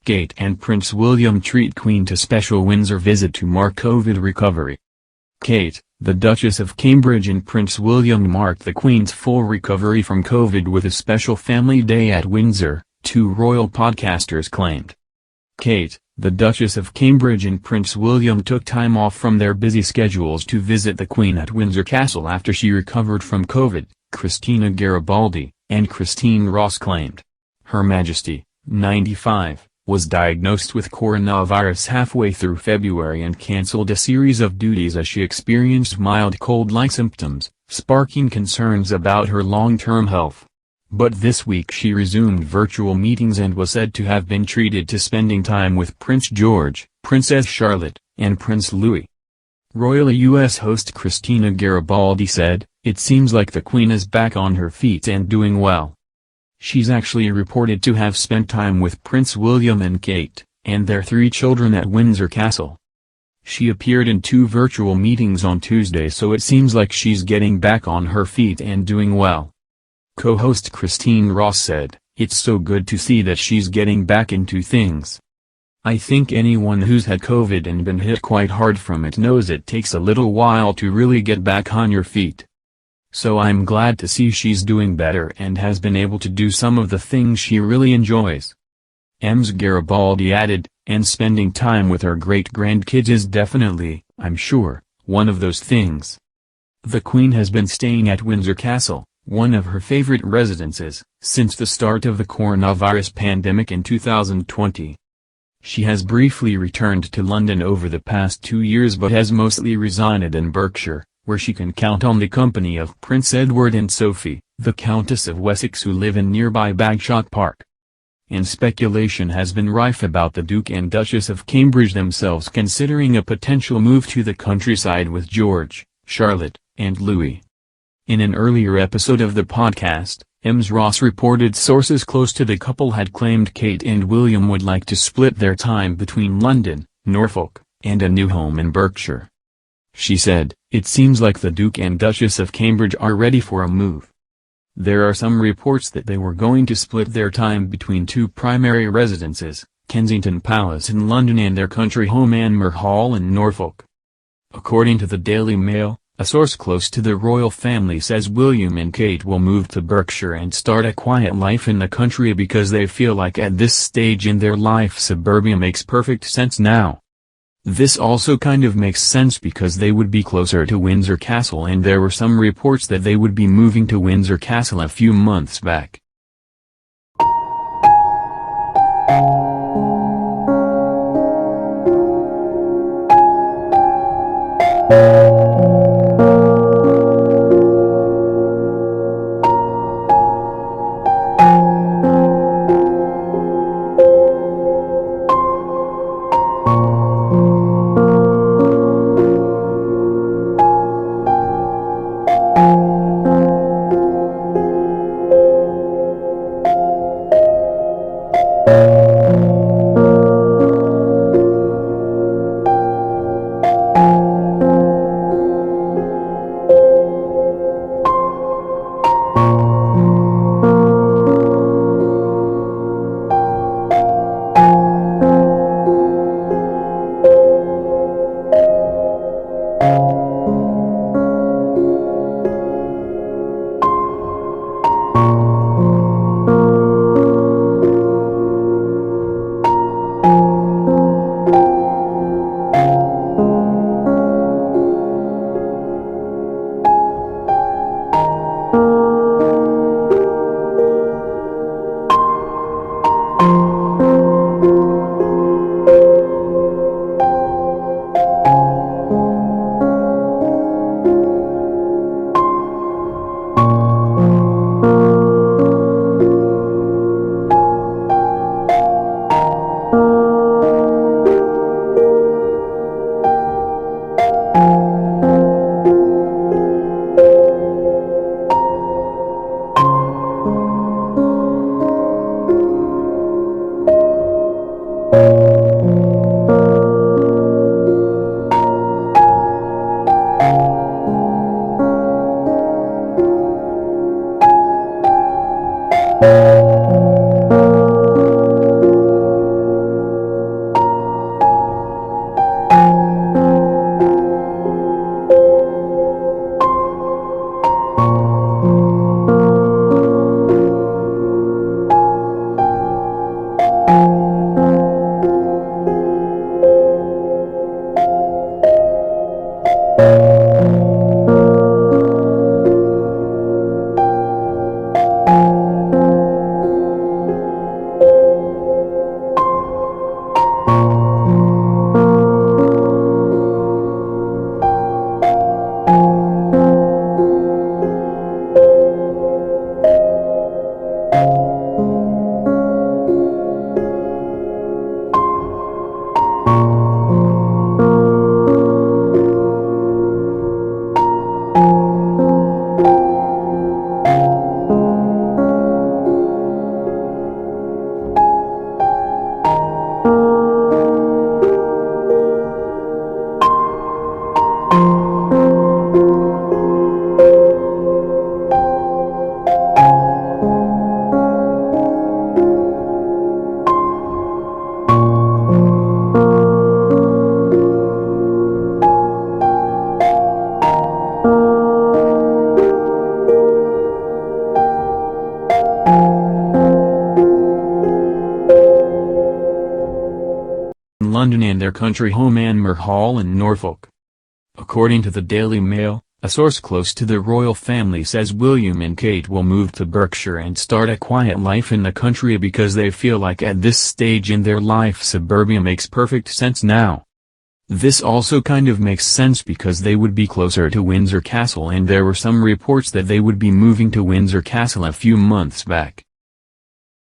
Kate and Prince William treat Queen to special Windsor visit to mark COVID recovery. Kate, the Duchess of Cambridge and Prince William marked the Queen's full recovery from COVID with a special family day at Windsor, two royal podcasters claimed. Kate, the Duchess of Cambridge and Prince William took time off from their busy schedules to visit the Queen at Windsor Castle after she recovered from COVID, Christina Garibaldi and Christine Ross claimed. Her Majesty, 95, was diagnosed with coronavirus halfway through February and cancelled a series of duties as she experienced mild cold-like symptoms, sparking concerns about her long-term health. But this week she resumed virtual meetings and was said to have been treated to spending time with Prince George, Princess Charlotte, and Prince Louis. Royal U.S. host Christina Garibaldi said, "It seems like the Queen is back on her feet and doing well. She's actually reported to have spent time with Prince William and Kate, and their 3 children at Windsor Castle. She appeared in 2 virtual meetings on Tuesday, so it seems like she's getting back on her feet and doing well." Co-host Christine Ross said, "It's so good to see that she's getting back into things. I think anyone who's had COVID and been hit quite hard from it knows it takes a little while to really get back on your feet. So I'm glad to see she's doing better and has been able to do some of the things she really enjoys." Ms. Garibaldi added, "And spending time with her great-grandkids is definitely, I'm sure, one of those things." The Queen has been staying at Windsor Castle, one of her favorite residences, since the start of the coronavirus pandemic in 2020. She has briefly returned to London over the past 2 years but has mostly resided in Berkshire, where she can count on the company of Prince Edward and Sophie, the Countess of Wessex, who live in nearby Bagshot Park. And speculation has been rife about the Duke and Duchess of Cambridge themselves considering a potential move to the countryside with George, Charlotte, and Louis. In an earlier episode of the podcast, Ms. Ross reported sources close to the couple had claimed Kate and William would like to split their time between London, Norfolk, and a new home in Berkshire. She said, "It seems like the Duke and Duchess of Cambridge are ready for a move. There are some reports that they were going to split their time between 2 primary residences, Kensington Palace in London and their country home Anmer Hall in Norfolk." According to the Daily Mail, a source close to the royal family says William and Kate will move to Berkshire and start a quiet life in the country because they feel like at this stage in their life suburbia makes perfect sense now. This also kind of makes sense because they would be closer to Windsor Castle, and there were some reports that they would be moving to Windsor Castle a few months back. London and their country home Anmer Hall in Norfolk. According to the Daily Mail, a source close to the royal family says William and Kate will move to Berkshire and start a quiet life in the country because they feel like at this stage in their life suburbia makes perfect sense now. This also kind of makes sense because they would be closer to Windsor Castle, and there were some reports that they would be moving to Windsor Castle a few months back.